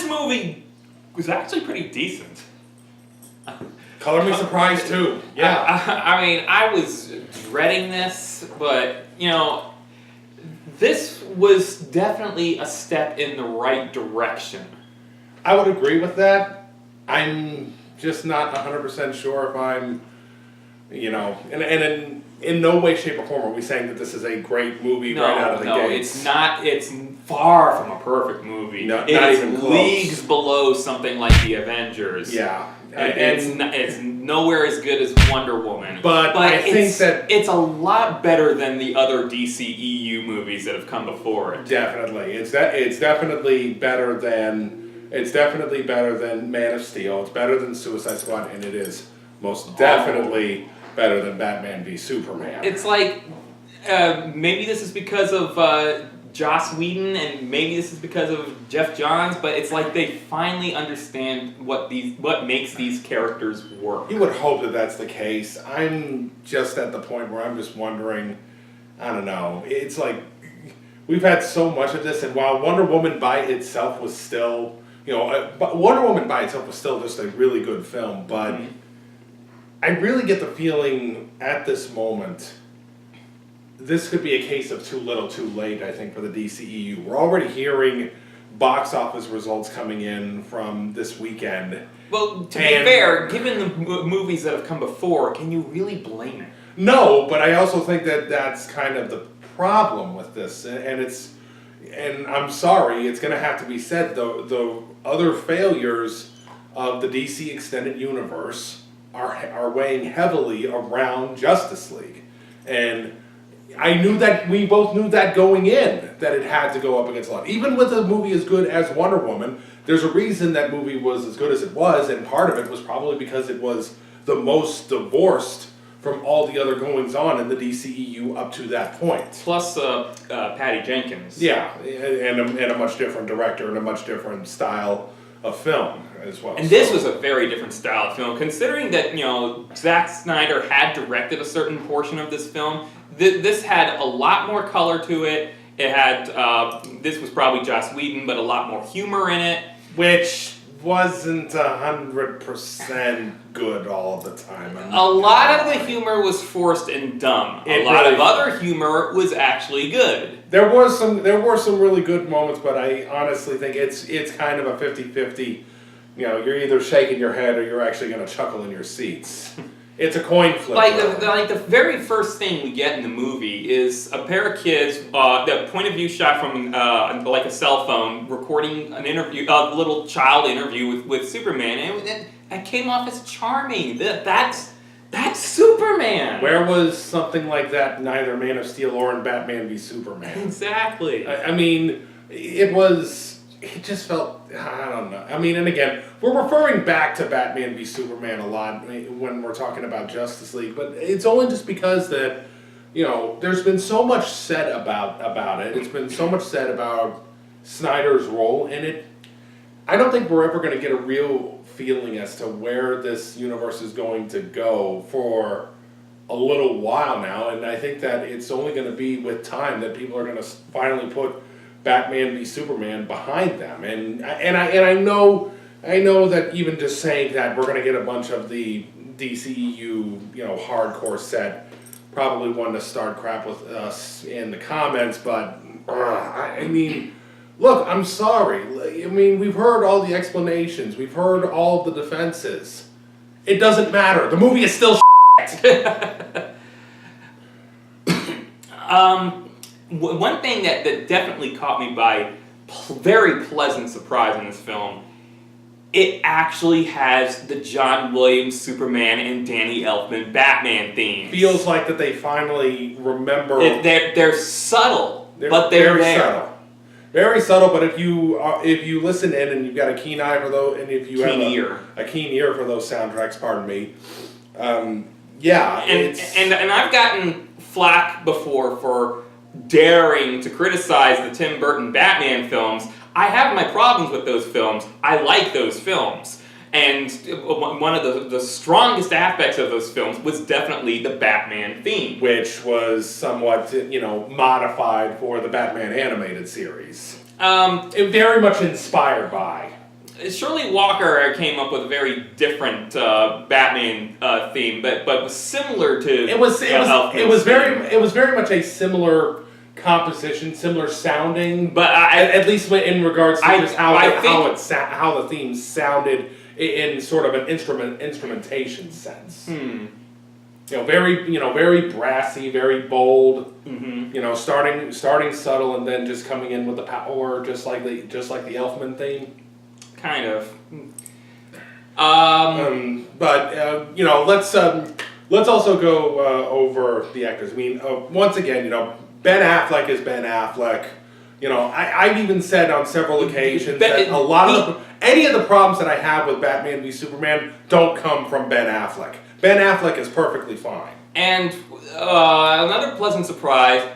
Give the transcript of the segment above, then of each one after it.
this movie was actually pretty decent. Color me surprised too. Yeah. I mean, I was dreading this, but, you know, this was definitely a step in the right direction. I would agree with that. I'm just not 100% sure if I'm, you know, and in no way, shape, or form are we saying that this is a great movie right out of the gate. No, it's not. It's far from a perfect movie. No, it not is even close. Leagues below something like The Avengers. Yeah. It's nowhere as good as Wonder Woman. But I think that it's a lot better than the other DCEU movies that have come before it. Definitely. It's definitely better than Man of Steel. It's better than Suicide Squad, and it is most definitely better than Batman v Superman. It's like maybe this is because of Joss Whedon, and maybe this is because of Jeff Johns, but it's like they finally understand what makes these characters work. You would hope that that's the case. I'm just at the point where I'm just wondering, I don't know, it's like we've had so much of this, and while Wonder Woman by itself was still, Wonder Woman by itself was still just a really good film, but I really get the feeling at this moment this could be a case of too little, too late, I think, for the DCEU. We're already hearing box office results coming in from this weekend. Well, to be fair, given the movies that have come before, can you really blame it? No, but I also think that that's kind of the problem with this, and I'm sorry, it's going to have to be said, the other failures of the DC Extended Universe are weighing heavily around Justice League, and we both knew that going in, that it had to go up against a lot. Even with a movie as good as Wonder Woman, there's a reason that movie was as good as it was, and part of it was probably because it was the most divorced from all the other goings-on in the DCEU up to that point. Plus Patty Jenkins. Yeah, and a much different director and a much different style of film as well. And this was a very different style of film, considering that, Zack Snyder had directed a certain portion of this film. This had a lot more color to it. It had, this was probably Joss Whedon, but a lot more humor in it. Which wasn't 100% good all the time. A lot of the humor was forced and dumb. A lot of other humor was actually good. There were some really good moments, but I honestly think it's kind of a 50-50. You're either shaking your head or you're actually going to chuckle in your seats. It's a coin flip. Like the very first thing we get in the movie is a pair of kids, the point of view shot from like a cell phone, recording an interview, a little child interview with Superman, and it came off as charming. That's Superman. Where was something like that in either Man of Steel or in Batman v Superman? Exactly. I mean, it just felt, I don't know. I mean, and again, we're referring back to Batman v Superman a lot when we're talking about Justice League, but it's only just because that, there's been so much said about it. It's been so much said about Snyder's role in it. I don't think we're ever going to get a real feeling as to where this universe is going to go for a little while now, and I think that it's only going to be with time that people are going to finally put Batman v Superman behind them, and I know that even just saying that we're going to get a bunch of the DCEU hardcore set probably want to start crap with us in the comments, but I mean, look, I'm sorry. I mean, we've heard all the explanations, we've heard all the defenses. It doesn't matter. The movie is still shit. One thing that definitely caught me by very pleasant surprise in this film, it actually has the John Williams Superman and Danny Elfman Batman themes. Feels like that they finally remember. They're subtle, but they're very there. Subtle. Very subtle, but if you listen in and you've got a keen eye for those, and if you have a keen ear for those soundtracks, pardon me, yeah. And I've gotten flack before for daring to criticize the Tim Burton Batman films. I have my problems with those films. I like those films. And one of the strongest aspects of those films was definitely the Batman theme. Which was somewhat, modified for the Batman animated series. It very much inspired by. Shirley Walker came up with a very different Batman theme, but was similar to it was very much a similar composition, similar sounding, but at least in regards to just how the theme sounded in sort of an instrumentation sense. Very brassy, very bold. Mm-hmm. Starting subtle and then just coming in with the power, just like the Elfman theme. Kind of. Let's also go over the actors. I mean, once again, Ben Affleck is Ben Affleck. I've even said on several occasions that any of the problems that I have with Batman v Superman don't come from Ben Affleck. Ben Affleck is perfectly fine. And another pleasant surprise,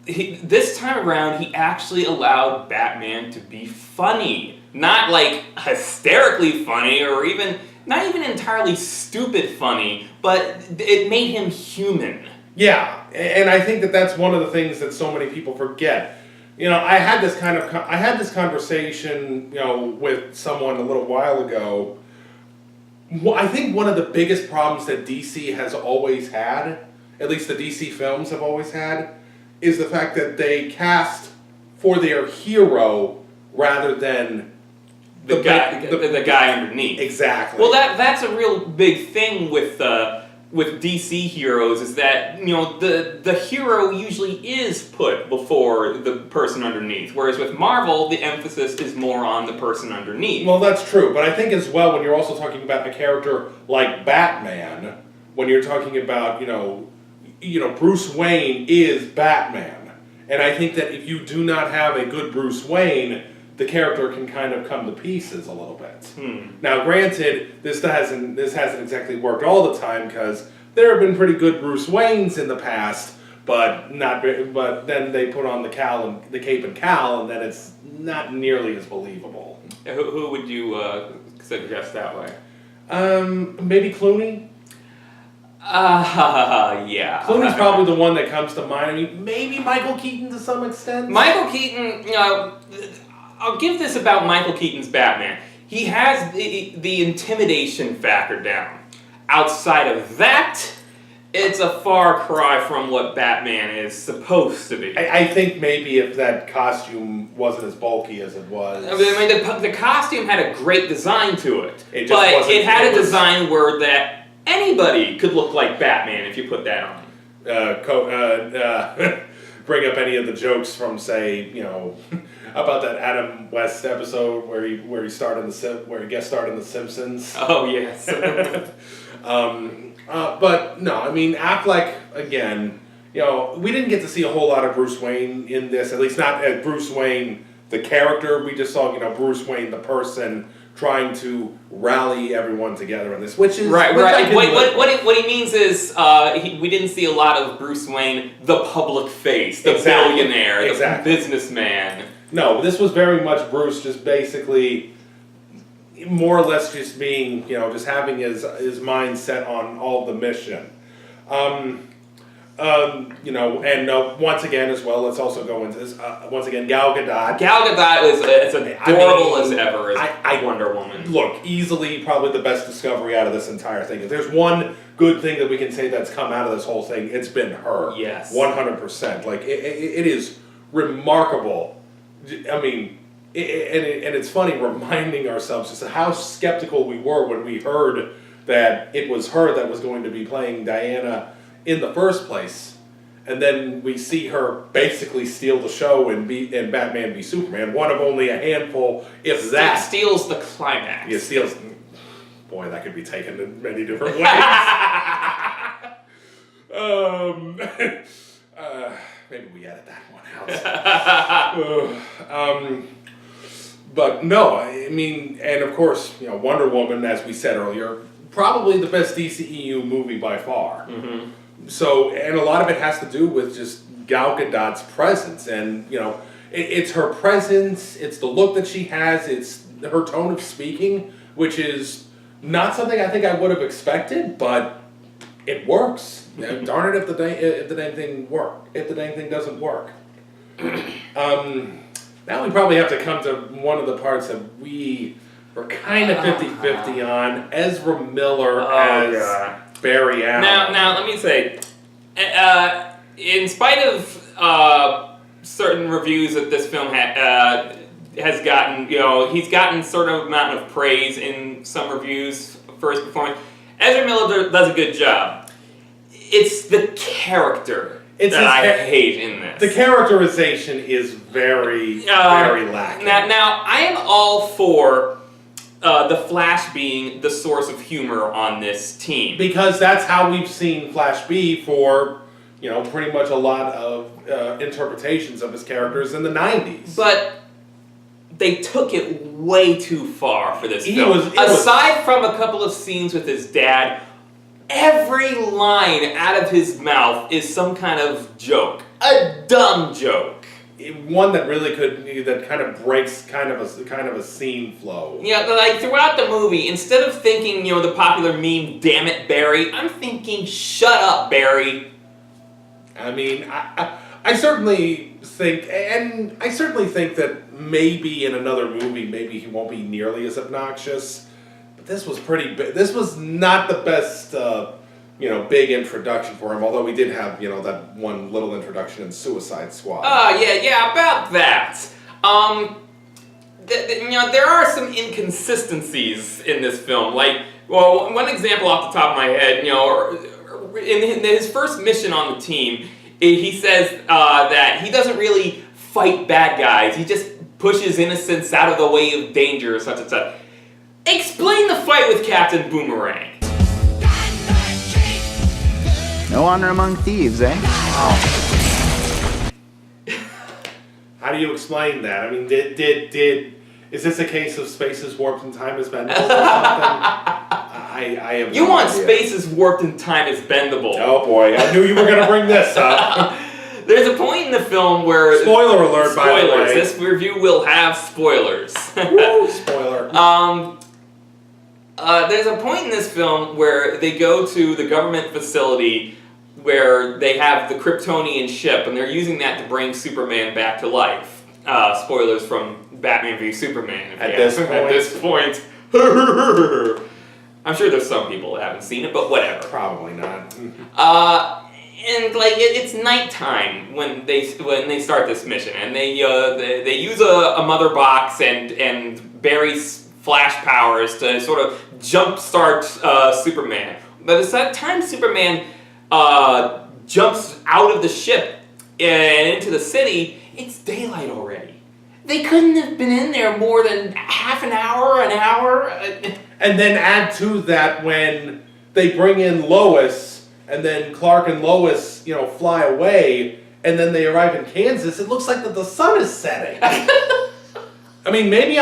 this time around, he actually allowed Batman to be funny. Not like hysterically funny or not even entirely stupid funny, but it made him human. Yeah, and I think that's one of the things that so many people forget. I had this conversation, with someone a little while ago. I think one of the biggest problems that DC has always had, at least the DC films have always had, is the fact that they cast for their hero rather than the guy underneath. Exactly. Well, that's a real big thing with DC heroes is that the hero usually is put before the person underneath, whereas with Marvel the emphasis is more on the person underneath. Well, that's true, but I think as well when you're also talking about a character like Batman, when you're talking about Bruce Wayne is Batman, and I think that if you do not have a good Bruce Wayne, the character can kind of come to pieces a little bit. Now, granted, this hasn't exactly worked all the time because there have been pretty good Bruce Waynes in the past, but then they put on the cape and cowl, and then it's not nearly as believable. Who would you suggest that way? Maybe Clooney. Yeah. Clooney's probably the one that comes to mind. I mean, maybe Michael Keaton to some extent. Michael Keaton, I'll give this about Michael Keaton's Batman. He has the intimidation factor down. Outside of that, it's a far cry from what Batman is supposed to be. I think maybe if that costume wasn't as bulky as it was. I mean, the costume had a great design to it. But it had a design where that anybody could look like Batman if you put that on. Bring up any of the jokes from, say, about that Adam West episode where he guest starred in The Simpsons. Oh yes. But no, I mean Affleck again. We didn't get to see a whole lot of Bruce Wayne in this. At least not as Bruce Wayne the character. We just saw Bruce Wayne the person trying to rally everyone together in this, which is right. What he means is we didn't see a lot of Bruce Wayne, the public face, the billionaire, the businessman. No, this was very much Bruce just basically, more or less just being, just having his mind set on all the mission. Once again as well, let's also go into this. Once again, Gal Gadot. Gal Gadot is as adorable as ever as Wonder Woman. Look, easily probably the best discovery out of this entire thing. If there's one good thing that we can say that's come out of this whole thing, it's been her. Yes. 100%. Like, it is remarkable. I mean, and it's funny reminding ourselves just how skeptical we were when we heard that it was her that was going to be playing Diana in the first place, and then we see her basically steal the show in Batman v Superman, one of only a handful, if that. Steals the climax. Yeah, steals. Boy, that could be taken in many different ways. Maybe we edit that one out. But no, I mean, and of course, Wonder Woman, as we said earlier, probably the best DCEU movie by far. Mm-hmm. So, and a lot of it has to do with just Gal Gadot's presence, and it's her presence, it's the look that she has, it's her tone of speaking, which is not something I think I would have expected, but it works. Darn it if the dang thing doesn't work. Now we probably have to come to one of the parts that we we're kind of 50-50 on Ezra Miller as Barry Allen. Now, let me say, in spite of certain reviews that this film has gotten, he's gotten sort of amount of praise in some reviews for his performance. Ezra Miller does a good job. It's the character that I hate in this. The characterization is very lacking. Now, I am all for the Flash being the source of humor on this team. Because that's how we've seen Flash be for, pretty much a lot of interpretations of his characters in the 90s. But they took it way too far for this film. Aside from a couple of scenes with his dad, every line out of his mouth is some kind of joke. A dumb joke. One that really that kind of breaks kind of a scene flow. Yeah, like throughout the movie, instead of thinking, the popular meme, "Damn it, Barry," I'm thinking, "Shut up, Barry." I mean, I certainly think that maybe in another movie, maybe he won't be nearly as obnoxious. But this was pretty big. This was not the best, big introduction for him. Although we did have, that one little introduction in Suicide Squad. Yeah, about that. There are some inconsistencies in this film. Like, well, one example off the top of my head, in his first mission on the team, he says that he doesn't really fight bad guys. He just pushes innocents out of the way of danger, such and such. Explain the fight with Captain Boomerang. No honor among thieves, eh? How do you explain that? I mean, is this a case of spaces warped and time is bendable or something? I have You no want idea. spaces warped and time is bendable. Oh boy, I knew you were going to bring this up. There's a point in the film where... Spoiler alert, by the way. This review will have spoilers. Woo, spoiler. There's a point in this film where they go to the government facility where they have the Kryptonian ship, and they're using that to bring Superman back to life. Spoilers from Batman v Superman. At this point. I'm sure there's some people that haven't seen it, but whatever. Probably not. And it's nighttime when they start this mission, and they use a mother box and Barry's flash powers to sort of jumpstart Superman. By the time Superman jumps out of the ship and into the city, it's daylight already. They couldn't have been in there more than half an hour. And then add to that when they bring in Lois, and then Clark and Lois, fly away, and then they arrive in Kansas. It looks like that the sun is setting. I mean, maybe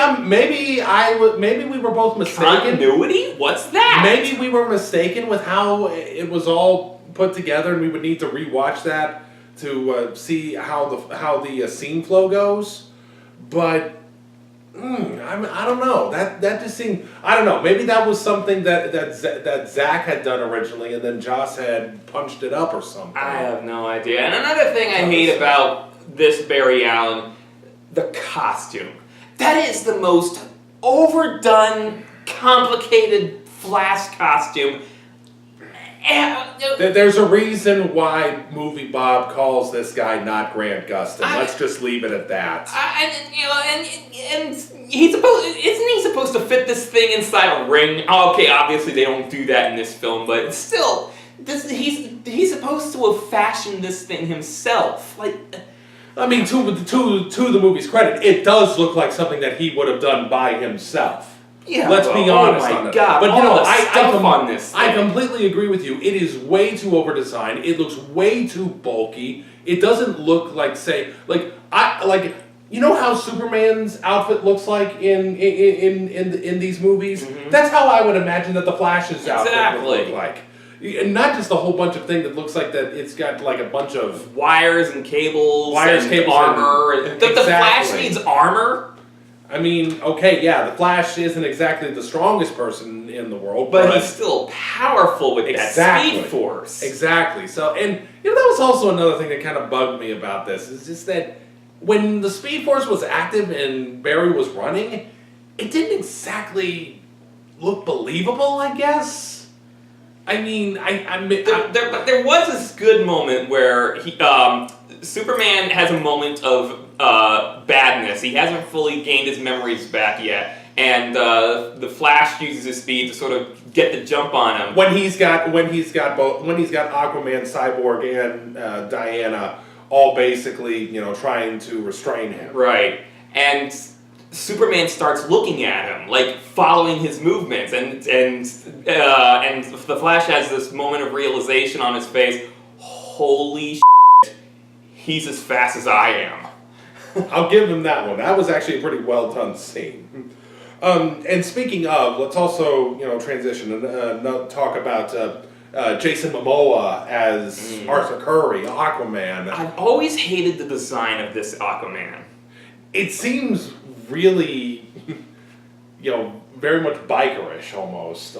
we were both mistaken. Continuity? What's that? Maybe we were mistaken with how it was all put together, and we would need to rewatch that to see how the scene flow goes. But I don't know. That just seemed. I don't know. Maybe that was something that Zach had done originally, and then Joss had punched it up or something. I have no idea. And another thing I hate about this Barry Allen, the costume. That is the most overdone, complicated Flash costume. There's a reason why Movie Bob calls this guy not Grant Gustin. Let's just leave it at that. And isn't he supposed to fit this thing inside a ring? Okay, obviously they don't do that in this film, but still, he's supposed to have fashioned this thing himself. I mean, to the movie's credit, it does look like something that he would have done by himself. Yeah, let's be honest on it. God, but on this thing. I completely agree with you. It is way too overdesigned. It looks way too bulky. It doesn't look like you know how Superman's outfit looks like in these movies? Mm-hmm. That's how I would imagine that the Flash's outfit would look like. And not just a whole bunch of things that looks like that it's got like a bunch of wires and cables, armor. The Flash needs armor? I mean, okay, yeah, the Flash isn't exactly the strongest person in the world, but he's still powerful with that speed force. Exactly. So, and that was also another thing that kind of bugged me about this. Is just that when the speed force was active and Barry was running, it didn't exactly look believable, I guess. I mean, But there was this good moment where Superman has a moment of badness. He hasn't fully gained his memories back yet, and the Flash uses his speed to sort of get the jump on him. When he's got Aquaman, Cyborg, and Diana all basically, trying to restrain him. Right, and Superman starts looking at him, like following his movements, and the Flash has this moment of realization on his face. Holy shit, he's as fast as I am. I'll give him that one. That was actually a pretty well done scene. And speaking of, let's also transition and talk about Jason Momoa as Arthur Curry, Aquaman. I've always hated the design of this Aquaman. It seems really, very much bikerish almost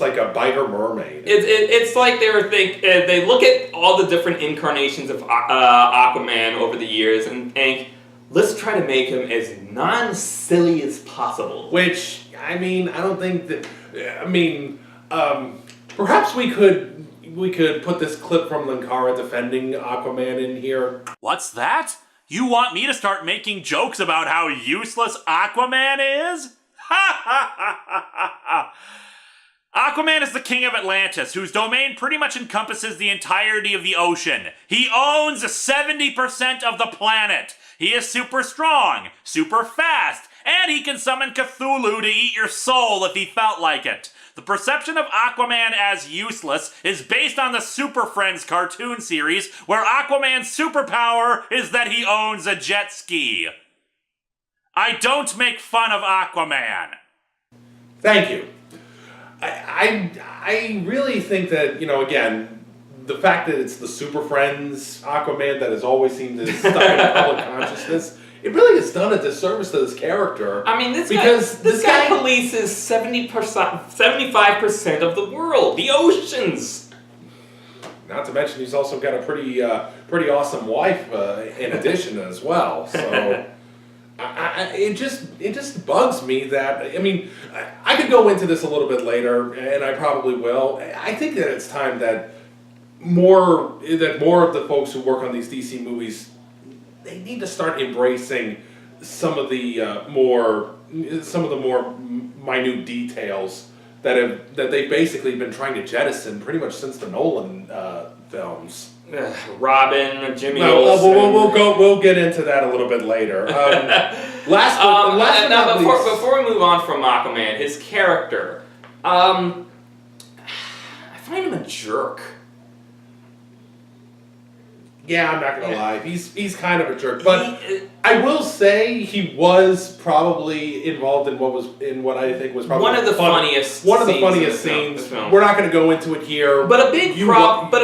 like a biker mermaid. It's like they look at all the different incarnations of Aquaman over the years and think, let's try to make him as non-silly as possible. Which, I mean, I don't think that. Perhaps we could put this clip from Linkara defending Aquaman in here. What's that? You want me to start making jokes about how useless Aquaman is? Ha ha ha ha ha! Aquaman is the king of Atlantis, whose domain pretty much encompasses the entirety of the ocean. He owns 70% of the planet. He is super strong, super fast, and he can summon Cthulhu to eat your soul if he felt like it. The perception of Aquaman as useless is based on the Super Friends cartoon series, where Aquaman's superpower is that he owns a jet ski. I don't make fun of Aquaman. Thank you. I really think that, again, the fact that it's the Super Friends Aquaman that has always seemed to stuck in public consciousness, it really has done a disservice to this character. I mean, this guy polices 75% of the world, the oceans. Not to mention, he's also got a pretty awesome wife in addition as well. So. It just bugs me that, I could go into this a little bit later, and I probably will. I think that it's time that more of the folks who work on these DC movies, they need to start embracing some of the more minute details that they've basically been trying to jettison pretty much since the Nolan films. Robin, Jimmy Olsen. We'll get into that a little bit later. Before we move on from Aquaman, his character, I find him a jerk. Yeah, I'm not gonna lie. He's kind of a jerk, but I will say he was probably involved in what I think was probably one of the funniest scenes. We're not going to go into it here. But a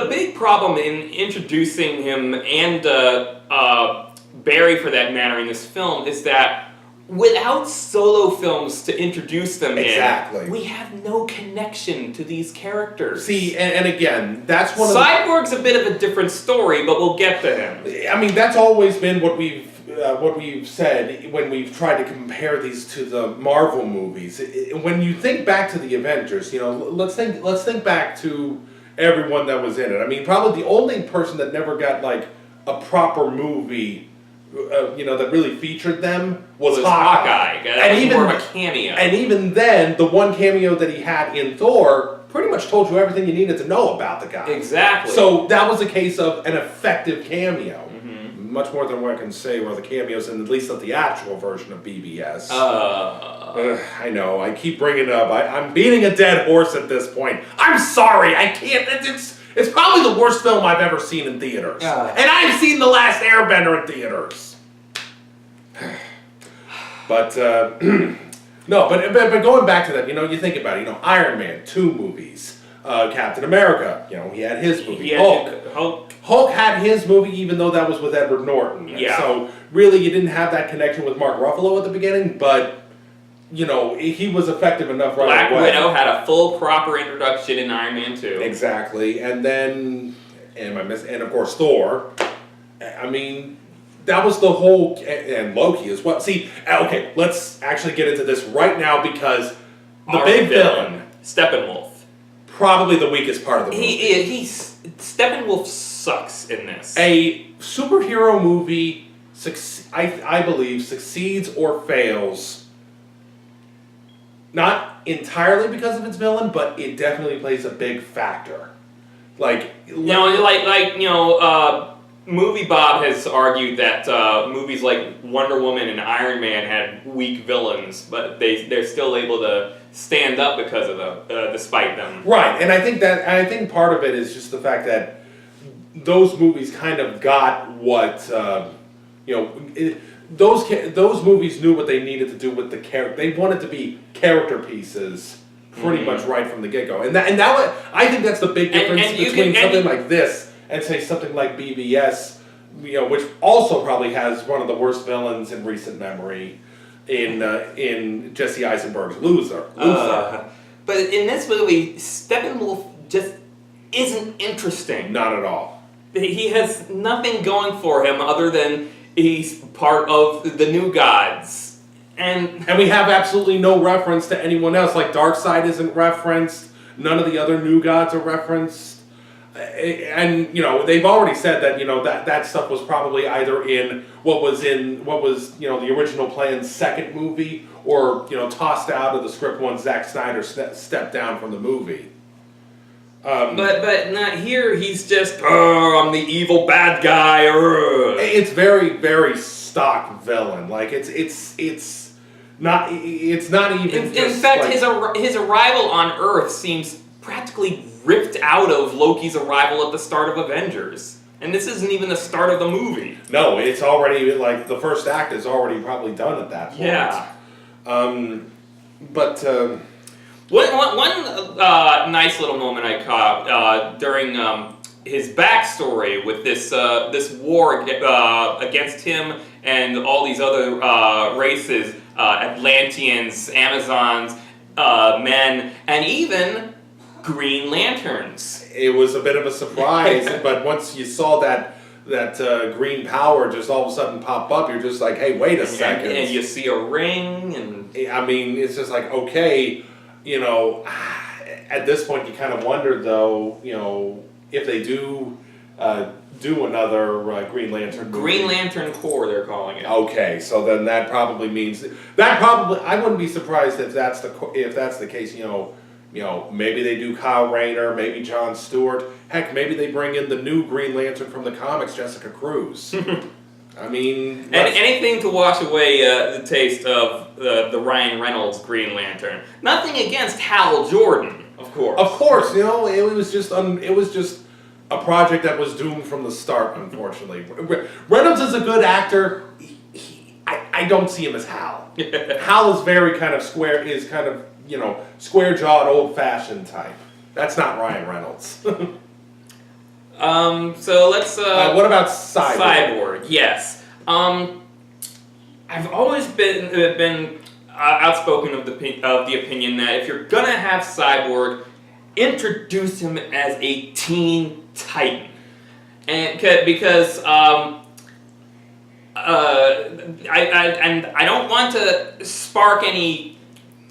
big problem in introducing him and Barry, for that matter, in this film is that without solo films to introduce them in, we have no connection to these characters. See, and again, that's one of Cyborg's a bit of a different story, but we'll get to him. I mean, that's always been what we've said when we've tried to compare these to the Marvel movies. When you think back to the Avengers, let's think back to everyone that was in it. I mean, probably the only person that never got like a proper movie that really featured them was Hawkeye. That was more of a cameo. And even then, the one cameo that he had in Thor pretty much told you everything you needed to know about the guy. Exactly. So that was a case of an effective cameo. Mm-hmm. Much more than what I can say were the cameos in at least the actual version of BBS. I know, I keep bringing it up. I'm beating a dead horse at this point. I'm sorry, I can't. It's probably the worst film I've ever seen in theaters. And I've seen The Last Airbender in theaters. But, no, but going back to that, you think about it, Iron Man, 2 movies. Captain America, he had his movie. Hulk had his movie, even though that was with Edward Norton. Yeah. So, really, you didn't have that connection with Mark Ruffalo at the beginning, but... he was effective enough right away. Black Widow had a full, proper introduction in Iron Man 2. Exactly. And then, and of course Thor. I mean, that was the whole, and Loki as well. See, okay, let's actually get into this right now because the big villain, Steppenwolf, probably the weakest part of the movie. Steppenwolf sucks in this. A superhero movie, I believe, succeeds or fails, not entirely because of its villain, but it definitely plays a big factor. Movie Bob has argued that movies like Wonder Woman and Iron Man had weak villains, but they're still able to stand up because of despite them. Right, and I think part of it is just the fact that those movies kind of got what those movies knew what they needed to do with the character. They wanted to be character pieces pretty much right from the get-go, and that I think that's the big difference between something like this and say something like BVS, which also probably has one of the worst villains in recent memory in Jesse Eisenberg's Loser. But in this movie, Steppenwolf just isn't interesting. Not at all. He has nothing going for him other than he's part of the New Gods. And we have absolutely no reference to anyone else. Like, Darkseid isn't referenced. None of the other New Gods are referenced. And they've already said that that stuff was probably either in what was the original plan's second movie, or tossed out of the script once Zack Snyder stepped down from the movie. But not here. He's just I'm the evil bad guy. It's very, very stock villain. Like it's not even. In fact, his arrival on Earth seems practically ripped out of Loki's arrival at the start of Avengers. And this isn't even the start of the movie. No, it's already, the first act is already probably done at that point. Yeah. One nice little moment I caught during his backstory with this war against him and all these other races, Atlanteans, Amazons, men, and even Green Lanterns. It was a bit of a surprise, but once you saw that green power just all of a sudden pop up, you're just like, hey, wait a second. And you see a ring, and I mean, it's just like, okay, at this point you kind of wonder, though, if they do another Green Lantern movie. Green Lantern Corps, they're calling it. Okay, so then that probably means I wouldn't be surprised if that's the case. Maybe they do Kyle Rayner, maybe Jon Stewart. Heck, maybe they bring in the new Green Lantern from the comics, Jessica Cruz. I mean, anything to wash away the taste of the Ryan Reynolds Green Lantern. Nothing against Hal Jordan, of course. Of course, it was just a project that was doomed from the start. Unfortunately, Reynolds is a good actor. I don't see him as Hal. Hal is very kind of square. Is kind of square-jawed, old-fashioned type. That's not Ryan Reynolds. So let's. What about Cyborg? Cyborg, yes. I've always been outspoken of the opinion that if you're gonna have Cyborg, introduce him as a Teen Titan, and because I don't want to spark any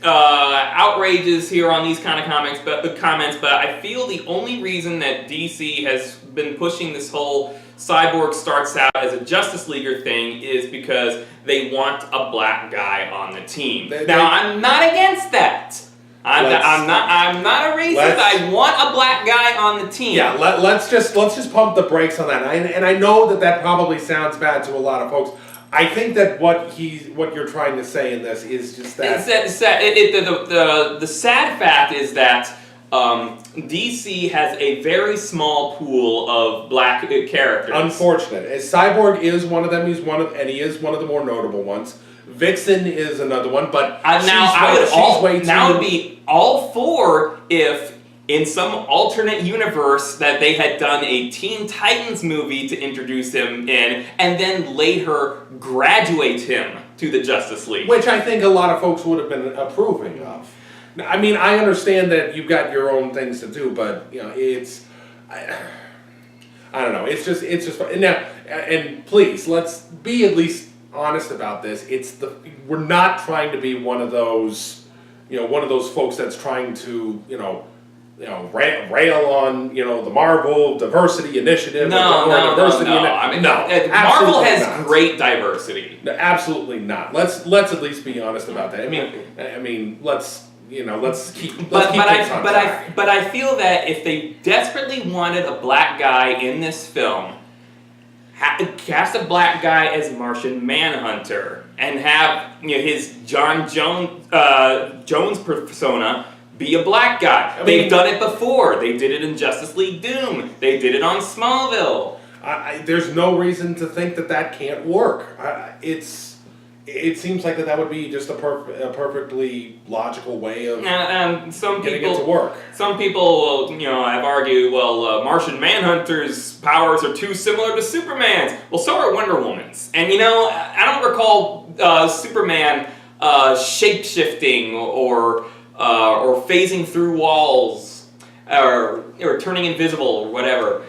outrages here on these kind of comments, but I feel the only reason that DC has been pushing this whole Cyborg starts out as a Justice Leaguer thing is because they want a black guy on the team. Now, I'm not against that. I'm not a racist. I want a black guy on the team. Yeah, let's just pump the brakes on that. And I know that probably sounds bad to a lot of folks. I think that what you're trying to say in this is just that. The sad fact is that DC has a very small pool of black characters. Unfortunate. Cyborg is one of them. He is one of the more notable ones. Vixen is another one, but I would be all for if in some alternate universe that they had done a Teen Titans movie to introduce him in, and then later graduate him to the Justice League. Which I think a lot of folks would have been approving of. I mean, I understand that you've got your own things to do, but it's. I don't know. It's just now. And please, let's be at least honest about this. We're not trying to be one of those, one of those folks that's trying to, rail on, the Marvel diversity initiative. No. I mean, Marvel has not. great diversity. No, absolutely not. Let's at least be honest about that. I mean, let's keep. But I feel that if they desperately wanted a black guy in this film, cast a black guy as Martian Manhunter and have his John Jones persona be a black guy. They've done it before. They did it in Justice League Doom. They did it on Smallville. There's no reason to think that can't work. It seems like that would be just a perfectly logical way of getting it to work. Some people will, have argued, Martian Manhunter's powers are too similar to Superman's. Well, so are Wonder Woman's. And I don't recall Superman shape-shifting or phasing through walls or turning invisible or whatever.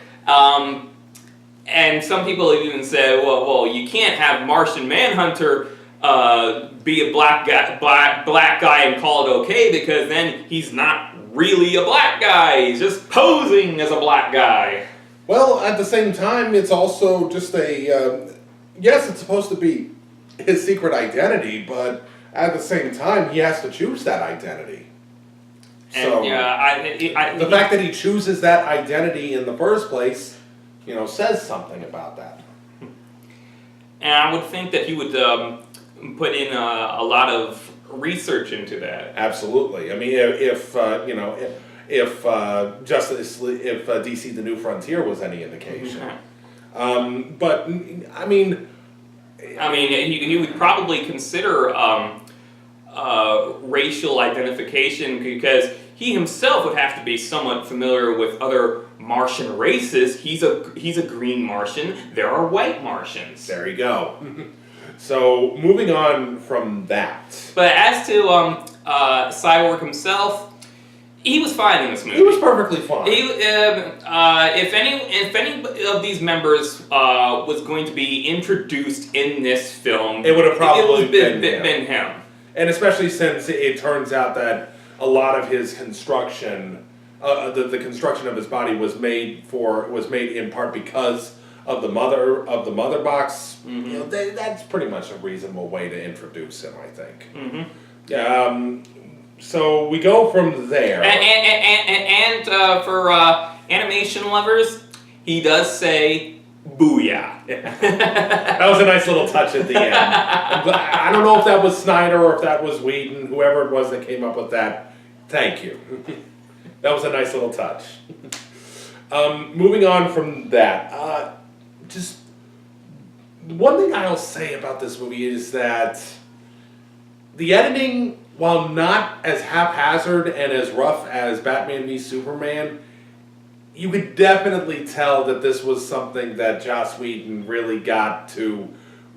And some people have even said, well, you can't have Martian Manhunter be a black guy and call it okay, because then he's not really a black guy. He's just posing as a black guy. Well, at the same time, it's also just yes, it's supposed to be his secret identity, but at the same time, he has to choose that identity. So, the fact that he chooses that identity in the first place, says something about that. And I would think that he would put in a lot of research into that. Absolutely. I mean, if DC The New Frontier was any indication. But I mean, he would probably consider racial identification, because he himself would have to be somewhat familiar with other Martian races. He's a green Martian. There are white Martians. There you go. So moving on from that. But as to Cyborg himself, he was fine in this movie. He was perfectly fine. If any of these members was going to be introduced in this film, it would have probably been him. And especially since it turns out that a lot of his construction, the construction of his body was made in part because of the mother box. Mm-hmm. That's pretty much a reasonable way to introduce him, I think. Mm-hmm. So we go from there. And for animation lovers, he does say "booyah." That was a nice little touch at the end. I don't know if that was Snyder or if that was Whedon, whoever it was that came up with that. Thank you. That was a nice little touch. Moving on from that, just one thing I'll say about this movie is that the editing, while not as haphazard and as rough as Batman v Superman, you could definitely tell that this was something that Joss Whedon really got to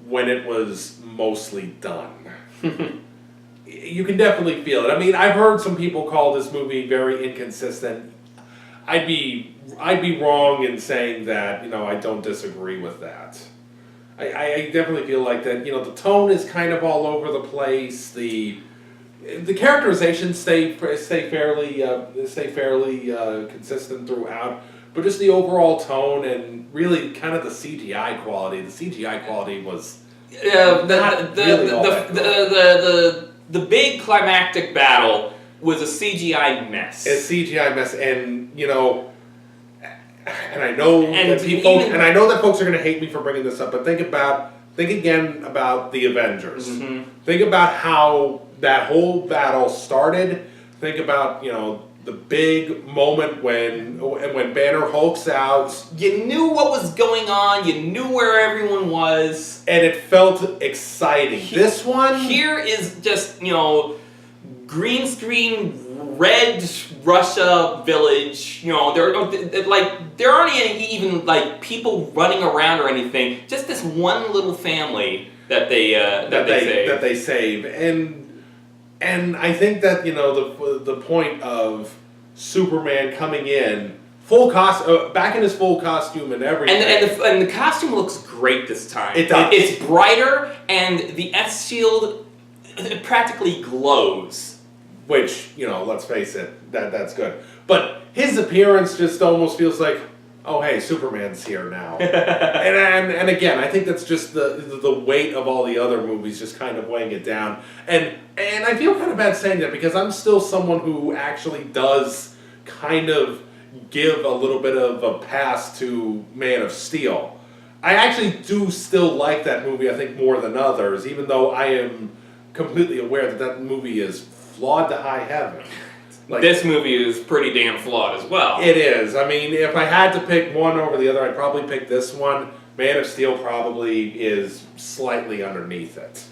when it was mostly done. You can definitely feel it. I mean, I've heard some people call this movie very inconsistent. I'd be wrong in saying that, I don't disagree with that. I definitely feel like that, the tone is kind of all over the place. The characterizations stay fairly consistent throughout, but just the overall tone and really kind of the CGI quality. The CGI quality was the big climactic battle was a CGI mess. A CGI mess, and and I know that folks are going to hate me for bringing this up, but think again about the Avengers. Mm-hmm. Think about how that whole battle started. Think about the big moment when Banner hulks out. You knew what was going on. You knew where everyone was, and it felt exciting. This one here is just green screen, red Russia village. There aren't even people running around or anything. Just this one little family that they save. And I think that the point of Superman coming in back in his full costume and everything. And the costume looks great this time. It does. It's brighter, and the S shield practically glows. Which, let's face it, that's good. But his appearance just almost feels like, oh hey, Superman's here now. and again, I think that's just the weight of all the other movies just kind of weighing it down. And I feel kind of bad saying that because I'm still someone who actually does kind of give a little bit of a pass to Man of Steel. I actually do still like that movie, I think, more than others, even though I am completely aware that movie is flawed to high heaven. This movie is pretty damn flawed as well. It is. I mean, if I had to pick one over the other, I'd probably pick this one. Man of Steel probably is slightly underneath it,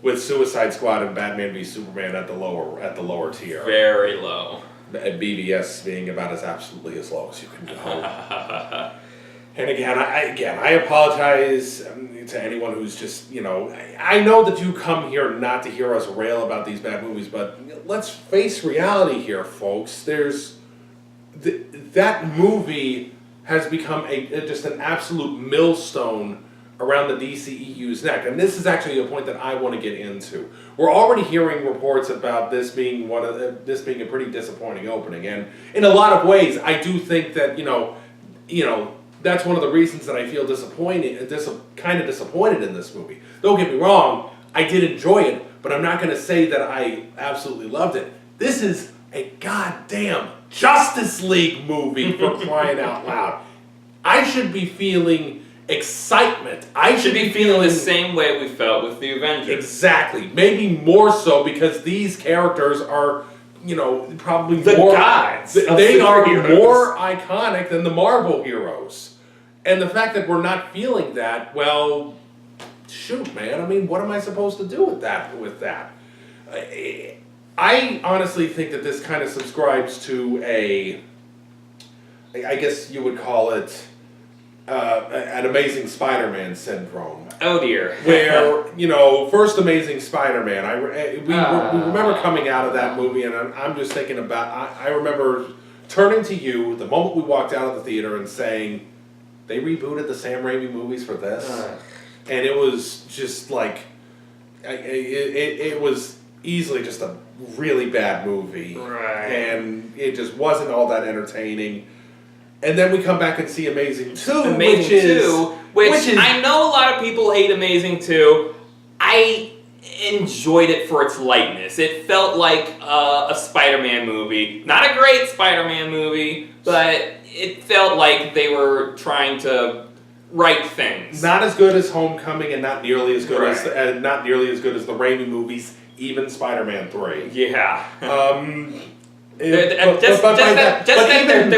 with Suicide Squad and Batman v Superman at the lower tier. Very low. And BVS being about absolutely as low as you can go. And again, I apologize to anyone who's just, I know that you come here not to hear us rail about these bad movies, but let's face reality here, folks. That movie has become just an absolute millstone around the DCEU's neck. And this is actually a point that I want to get into. We're already hearing reports about this being a pretty disappointing opening. And in a lot of ways, I do think that, that's one of the reasons that I feel kind of disappointed in this movie. Don't get me wrong, I did enjoy it, but I'm not going to say that I absolutely loved it. This is a goddamn Justice League movie, for crying out loud. I should be feeling excitement. I should be feeling the same way we felt with the Avengers. Exactly. Maybe more so because these characters are, probably the more gods. They are more iconic than the Marvel heroes. And the fact that we're not feeling that, well, shoot, man. I mean, what am I supposed to do with that? I honestly think that this kind of subscribes to I guess you would call it an Amazing Spider-Man syndrome. Oh dear. Where, first Amazing Spider-Man, we remember coming out of that movie, and I'm just thinking about, I remember turning to you the moment we walked out of the theater and saying, they rebooted the Sam Raimi movies for this? And it was just like, it was easily just a really bad movie. Right. And it just wasn't all that entertaining. And then we come back and see Amazing 2, which I know a lot of people hate Amazing 2. I enjoyed it for its lightness. It felt like a Spider-Man movie. Not a great Spider-Man movie, but it felt like they were trying to right things. Not as good as Homecoming, and not nearly as good as the Raimi movies, even Spider-Man 3. Yeah. There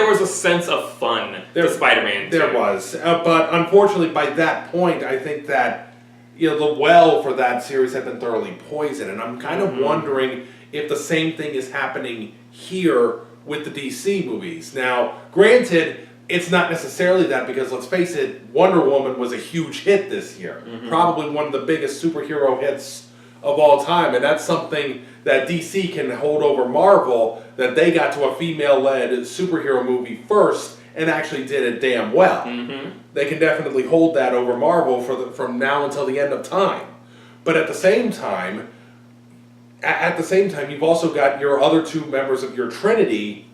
was a sense of fun to Spider-Man 2. There was. But unfortunately, by that point, I think that the well for that series had been thoroughly poisoned. And I'm kind of wondering if the same thing is happening here with the DC movies. Now, granted, it's not necessarily that because, let's face it, Wonder Woman was a huge hit this year. Probably one of the biggest superhero hits of all time. And that's something that DC can hold over Marvel, that they got to a female-led superhero movie first and actually did it damn well. They can definitely hold that over Marvel from now until the end of time. But at the same time, you've also got your other two members of your Trinity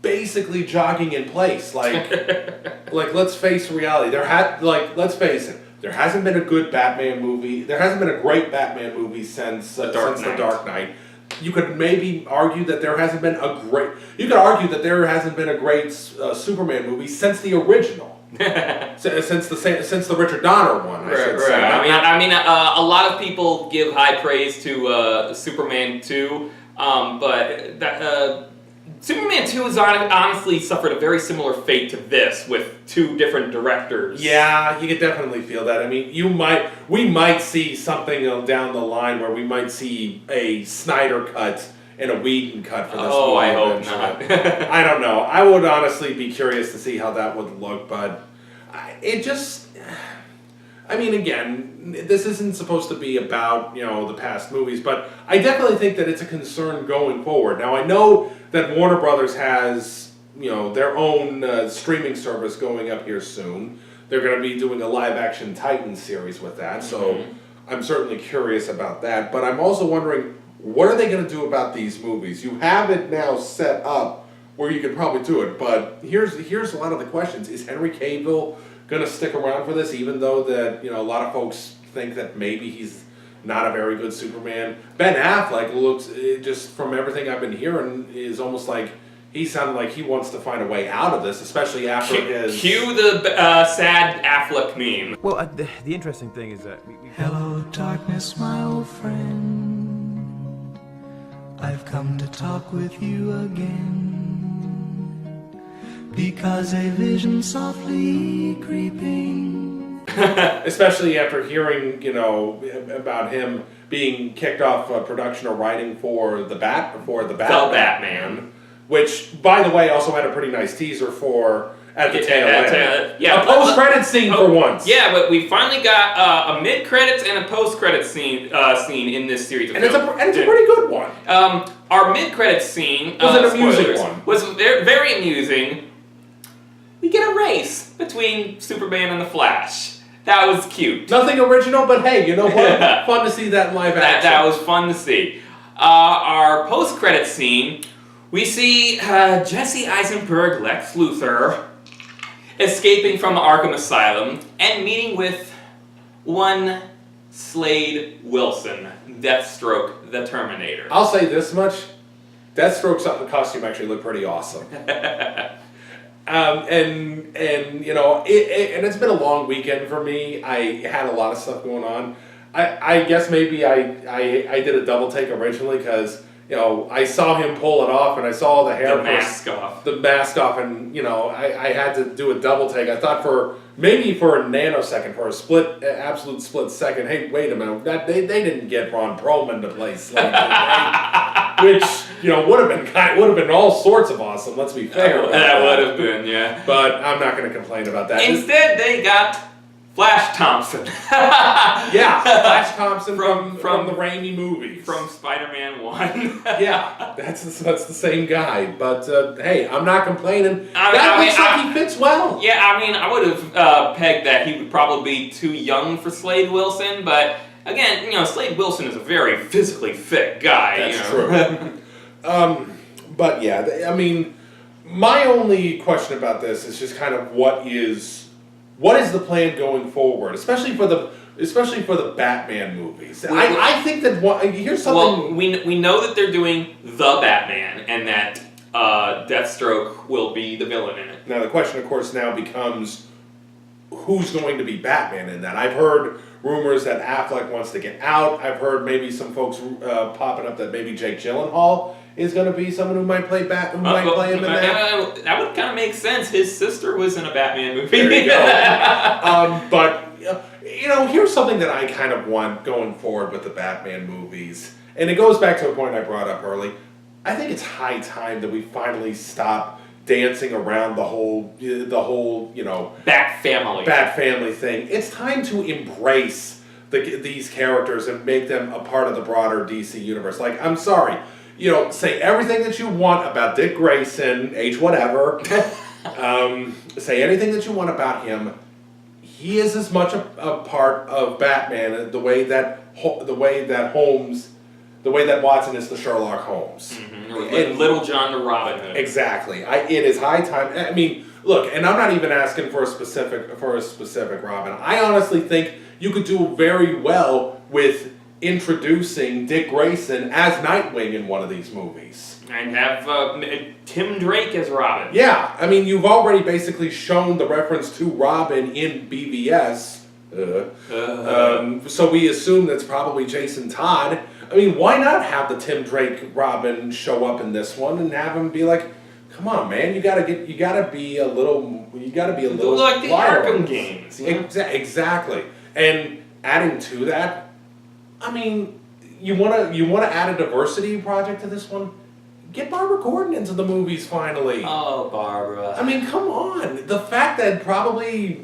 basically jogging in place. Like let's face reality. Let's face it. There hasn't been a good Batman movie. There hasn't been a great Batman movie since The Dark Knight. You could maybe argue that there hasn't been a great. You could argue that there hasn't been a great Superman movie since the original. since the Richard Donner one, I should say. I mean, a lot of people give high praise to Superman 2, but Superman 2 has honestly suffered a very similar fate to this, with two different directors. Yeah, you could definitely feel that. I mean, we might see something down the line where we might see a Snyder cut and a Whedon cut for this movie. Oh, I hope not. I don't know. I would honestly be curious to see how that would look, but I mean, again, this isn't supposed to be about, the past movies, but I definitely think that it's a concern going forward. Now, I know that Warner Brothers has their own streaming service going up here soon. They're going to be doing a live-action Titans series with that, so I'm certainly curious about that. But I'm also wondering, what are they going to do about these movies? You have it now set up where you could probably do it, but here's a lot of the questions. Is Henry Cavill going to stick around for this, even though that a lot of folks think that maybe he's not a very good Superman? Ben Affleck looks, just from everything I've been hearing, is almost like he sounded like he wants to find a way out of this, especially after his... Cue the sad Affleck meme. Well, the interesting thing is that... Hello, darkness, my old friend. I've come to talk with you again. Because a vision softly creeping... Especially after hearing, about him being kicked off production or writing for the Batman. Which, by the way, also had a pretty nice teaser for at the tail end. Yeah, a post-credit scene for once. Yeah, but we finally got a mid-credits and a post-credits scene in this series of films. It's a pretty good one. Our mid-credits scene was an amusing one. Was very amusing. We get a race between Superman and the Flash. That was cute. Nothing original, but hey, you know what? Fun to see that in live action. That was fun to see. Our post-credits scene, we see Jesse Eisenberg, Lex Luthor, escaping from Arkham Asylum and meeting with one Slade Wilson, Deathstroke the Terminator. I'll say this much. Deathstroke's costume actually looked pretty awesome. And it's been a long weekend for me. I had a lot of stuff going on. I guess maybe I did a double take originally because I saw him pull it off and I saw the hair mask off, and I had to do a double take. I thought for a nanosecond, for a absolute split second, hey, wait a minute, they didn't get Ron Perlman to play Slade, which would have been all sorts of awesome. Let's be fair. That would have been, yeah. But I'm not going to complain about that. Instead, they got Flash Thompson. Yeah, Flash Thompson from the Raimi movies. From Spider-Man 1. Yeah, that's the same guy. But hey, I'm not complaining. That looks like he fits well. Yeah, I would have pegged that he would probably be too young for Slade Wilson, but again, Slade Wilson is a very physically fit guy. That's true. But yeah, my only question about this is just kind of what is the plan going forward, especially for the Batman movies. I think that here's something. Well, we know that they're doing the Batman, and that Deathstroke will be the villain in it. Now the question, of course, now becomes who's going to be Batman in that. I've heard rumors that Affleck wants to get out. I've heard maybe some folks popping up that maybe Jake Gyllenhaal is going to be someone who might play him in that. That would kind of make sense. His sister was in a Batman movie. There you go. But here's something that I kind of want going forward with the Batman movies, and it goes back to a point I brought up early. I think it's high time that we finally stop dancing around the whole Bat family thing. It's time to embrace these characters and make them a part of the broader DC universe. Like, I'm sorry. Say everything that you want about Dick Grayson, age whatever. Say anything that you want about him. He is as much a part of Batman the way that Watson is the Sherlock Holmes. Mm-hmm. And Little John the Robin Hood. Exactly. It is high time. Look, and I'm not even asking for a specific Robin. I honestly think you could do very well with introducing Dick Grayson as Nightwing in one of these movies. And have Tim Drake as Robin. Yeah, you've already basically shown the reference to Robin in BVS. So we assume that's probably Jason Todd. Why not have the Tim Drake Robin show up in this one and have him be like, come on, man, you gotta be a little like the lighter. Arkham games. Exactly. And adding to that, you wanna add a diversity project to this one? Get Barbara Gordon into the movies finally. Oh, Barbara. Come on. The fact that probably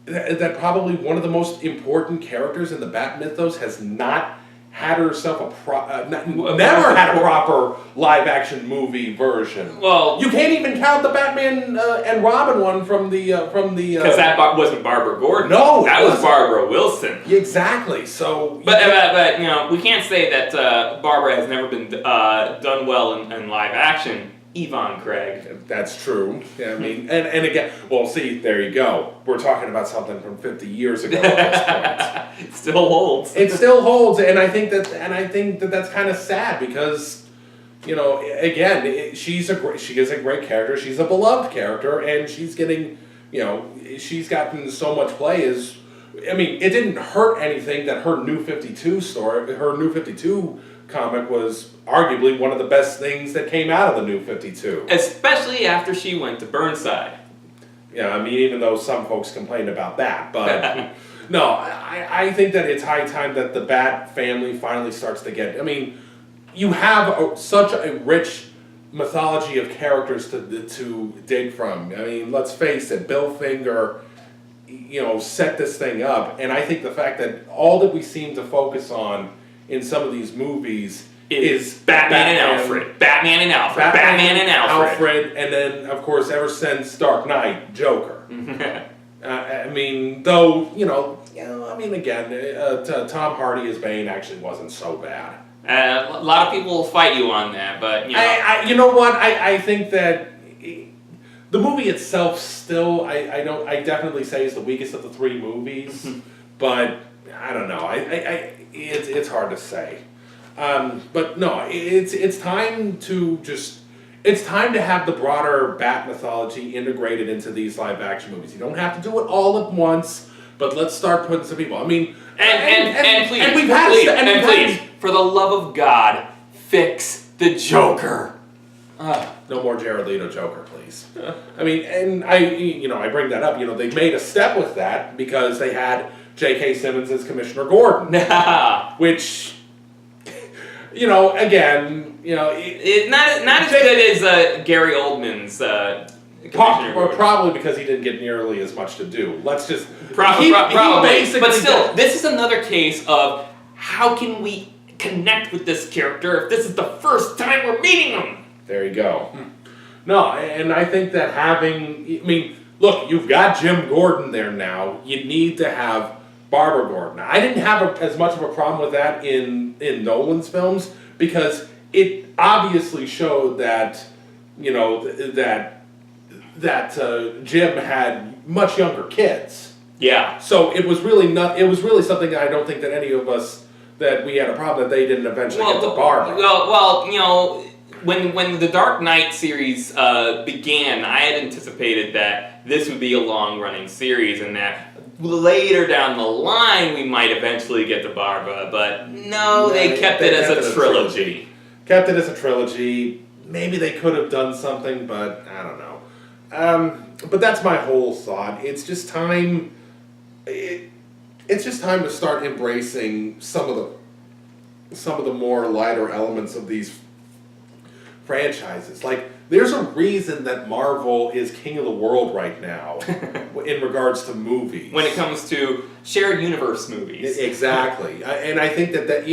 one of the most important characters in the Bat mythos has not had herself never had a proper live action movie version. Well, you can't even count the Batman and Robin one from the because that wasn't Barbara Gordon. No, that was Barbara Wilson. Exactly. So, but you know, we can't say that Barbara has never been done well in live action. Yvonne Craig. That's true. Yeah, I mean, and again, well, see, there you go. We're talking about something from 50 years ago at this point. It still holds. It still holds, and I think that that's kind of sad because, you know, again, she is a great character. She's a beloved character, and she's getting, you know, she's gotten so much play as. I mean, it didn't hurt anything that her New 52 story, her New 52 comic was arguably one of the best things that came out of the New 52. Especially after she went to Burnside. Yeah, I mean, even though some folks complained about that. But, no, I think that it's high time that the Bat family finally starts to get... I mean, you have such a rich mythology of characters to dig from. I mean, let's face it, Bill Finger, you know, set this thing up. And I think the fact that all that we seem to focus on in some of these movies is Batman and Alfred. Batman and Alfred. And then, of course, ever since Dark Knight, Joker. I mean, though, I mean, again, Tom Hardy as Bane actually wasn't so bad. A lot of people will fight you on that, but, you know. You know what? I think that the movie itself still, I definitely say is the weakest of the three movies, but I don't know. It's hard to say. But no, it's time to have the broader Bat mythology integrated into these live action movies. You don't have to do it all at once, but let's start putting some people. I mean, and please, for the love of God, fix the Joker. No more Jared Leto Joker, please. I mean, and I bring that up. You know, they made a step with that because they had J.K. Simmons as Commissioner Gordon, which, you know, again, you know, not as good as Gary Oldman's Commissioner Gordon. Probably because he didn't get nearly as much to do. Let's just probably, but still, this is another case of how can we connect with this character if this is the first time we're meeting him. There you go. No, and I think that look, you've got Jim Gordon there now. You need to have Barbara Gordon. I didn't have as much of a problem with that in Nolan's films because it obviously showed that, you know, that Jim had much younger kids. Yeah. So it was really something that I don't think that any of us that we had a problem that they didn't eventually get to Barbara. Well, you know. When the Dark Knight series began, I had anticipated that this would be a long-running series and that later down the line we might eventually get to Barbara, but no, they kept it as a trilogy. Kept it as a trilogy. Maybe they could have done something, but I don't know. But that's my whole thought. It's just time. It's just time to start embracing some of the more lighter elements of these franchises. Like, there's a reason that Marvel is king of the world right now in regards to movies. When it comes to shared universe movies. Exactly. And I think that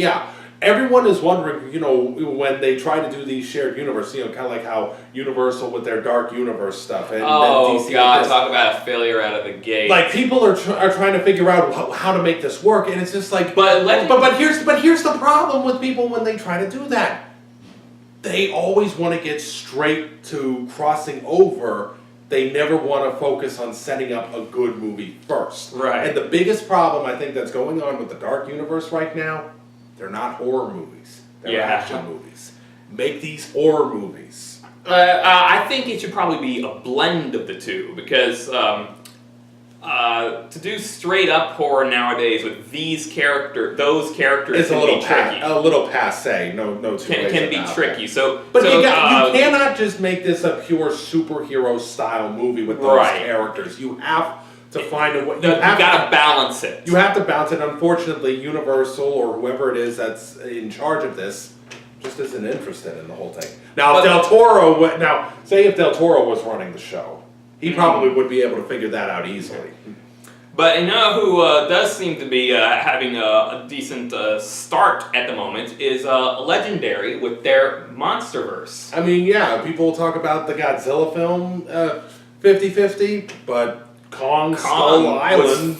everyone is wondering, you know, when they try to do these shared universe, you know, kind of like how Universal with their Dark Universe stuff. And DC God, talk about a failure out of the gate. Like, people are trying to figure out how to make this work, and it's just like, but here's the problem with people when they try to do that. They always want to get straight to crossing over. They never want to focus on setting up a good movie first. Right. And the biggest problem I think that's going on with the Dark Universe right now, they're not horror movies. They're action movies. Make these horror movies. I think it should probably be a blend of the two because to do straight up horror nowadays with those characters is can be tricky. A little passe. No two ways can be about tricky. That. But you cannot just make this a pure superhero style movie with those characters. You have to find a way. You got to balance it. You have to balance it. Unfortunately, Universal or whoever it is that's in charge of this just isn't interested in the whole thing. Now, if Del Toro was running the show, he probably would be able to figure that out easily. But I know who does seem to be having a decent start at the moment is Legendary with their Monsterverse. I mean, yeah, people talk about the Godzilla film 50-50, but Kong Skull Island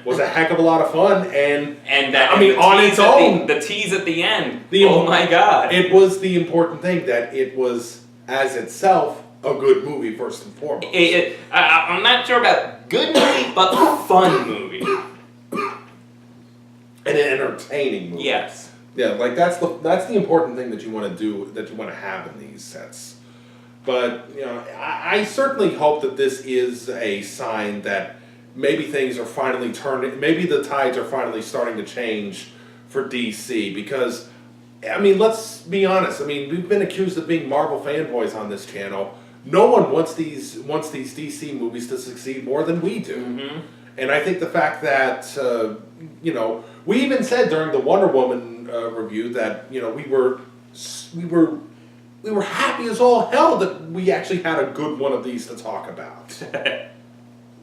was a heck of a lot of fun, and that, I mean, on its own, the tease at the end. Oh my God! It was the important thing that it was as itself a good movie first and foremost. I'm not sure about good movie, but fun movie. And an entertaining movie. Yes. Yeah, like that's the important thing that you want to do, that you want to have in these sets. But you know, I certainly hope that this is a sign that maybe things are finally turning. Maybe the tides are finally starting to change for DC, because I mean, let's be honest. I mean, we've been accused of being Marvel fanboys on this channel. No one wants these DC movies to succeed more than we do. Mm-hmm. And I think the fact that you know, we even said during the Wonder Woman review that, you know, we were happy as all hell that we actually had a good one of these to talk about.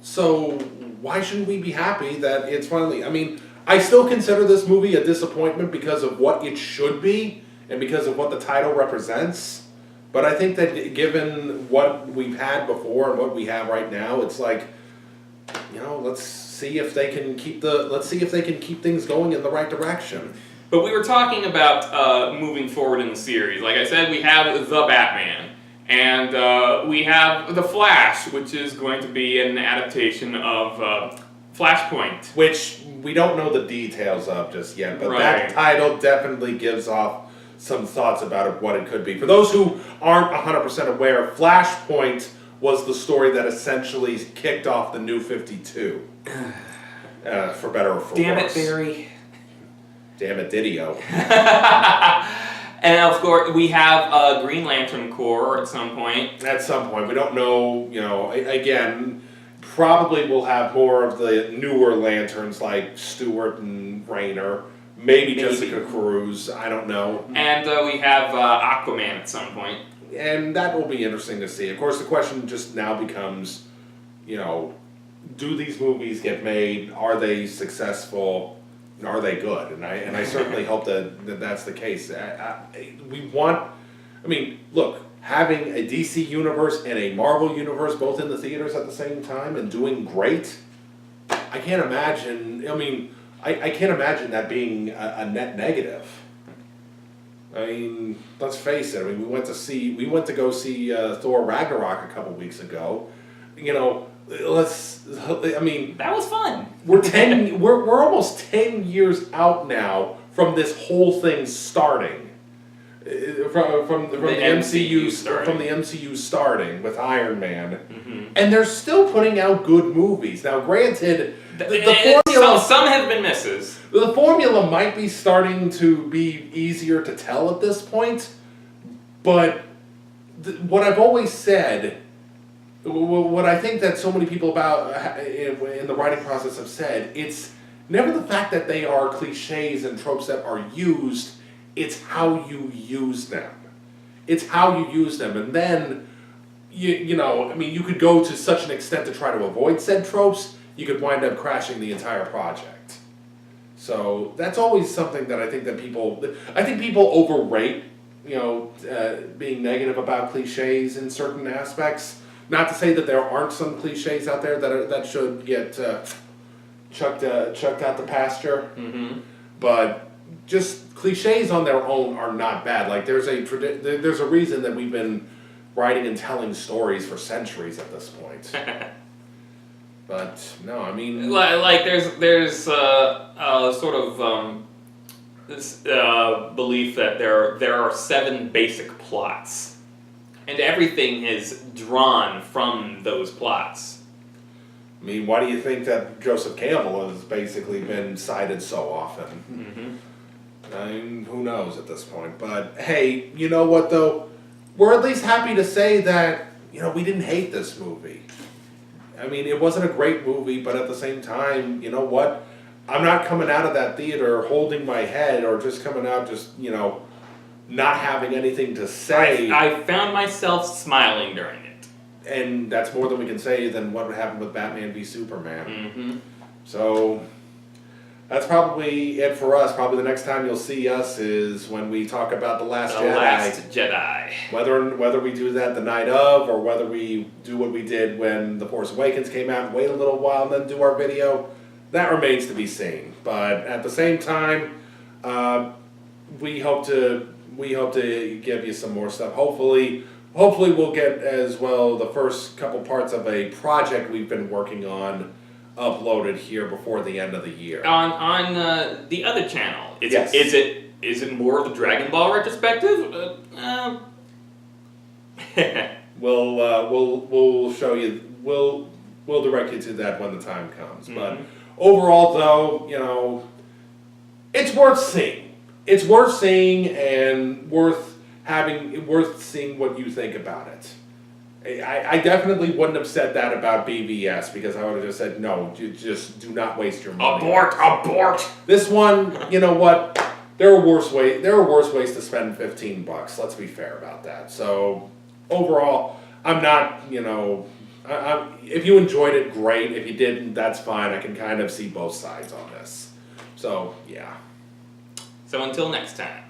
So why shouldn't we be happy that it's finally? I mean, I still consider this movie a disappointment because of what it should be and because of what the title represents. But I think that given what we've had before and what we have right now, it's like, you know, let's see if they can keep things going in the right direction. But we were talking about moving forward in the series. Like I said, we have the Batman, and we have the Flash, which is going to be an adaptation of Flashpoint, which we don't know the details of just yet. But right. That title definitely gives off some thoughts about what it could be. For those who aren't 100% aware, Flashpoint was the story that essentially kicked off the New 52. For better or for Damn worse. Damn it, Barry. Damn it, Didio. And of course, we have Green Lantern Corps at some point. At some point. We don't know, you know, again, probably we'll have more of the newer Lanterns like Stewart and Rayner. Maybe Jessica Cruz, I don't know. And we have Aquaman at some point. And that will be interesting to see. Of course, the question just now becomes, you know, do these movies get made? Are they successful? Are they good? And I certainly hope that that's the case. We want, I mean, look, having a DC universe and a Marvel universe both in the theaters at the same time and doing great, I can't imagine, I mean, I can't imagine that being a net negative. I mean, let's face it. I mean, we went to go see Thor Ragnarok a couple weeks ago. You know, I mean, that was fun. We're almost 10 years out now from this whole thing starting. From the MCU starting with Iron Man, mm-hmm. And they're still putting out good movies. Now, granted, the formula some have been misses. The formula might be starting to be easier to tell at this point, but what I've always said, what I think that so many people about in the writing process have said, it's never the fact that they are cliches and tropes that are used. It's how you use them. It's how you use them. And then, you know, I mean, you could go to such an extent to try to avoid said tropes, you could wind up crashing the entire project. So that's always something that I think people overrate, you know, being negative about cliches in certain aspects. Not to say that there aren't some cliches out there that should get chucked out the pasture. Mm-hmm. But just cliches on their own are not bad. Like there's a reason that we've been writing and telling stories for centuries at this point. But no, I mean, like there's sort of this belief that there are 7 basic plots, and everything is drawn from those plots. I mean, why do you think that Joseph Campbell has basically been cited so often? Mm-hmm. I mean, who knows at this point? But hey, you know what though? We're at least happy to say that, you know, we didn't hate this movie. I mean, it wasn't a great movie, but at the same time, you know what? I'm not coming out of that theater holding my head or just coming out just, you know, not having anything to say. I found myself smiling during it. And that's more than we can say than what would happen with Batman v Superman. Mm-hmm. So that's probably it for us. Probably the next time you'll see us is when we talk about The Last The Jedi. Last Jedi. Whether we do that the night of, or whether we do what we did when The Force Awakens came out and wait a little while and then do our video, that remains to be seen. But at the same time, we hope to give you some more stuff. Hopefully we'll get as well the first couple parts of a project we've been working on uploaded here before the end of the year. On the other channel, is it more of the Dragon Ball retrospective? We'll show you. We'll direct you to that when the time comes. But overall, though, it's worth seeing. It's worth seeing and worth seeing what you think about it. I definitely wouldn't have said that about BVS because I would have just said, no, you just do not waste your money. Abort! This one, you know what? There are worse ways to spend $15. Let's be fair about that. So overall, I'm not, if you enjoyed it, great. If you didn't, that's fine. I can kind of see both sides on this. So yeah. So until next time.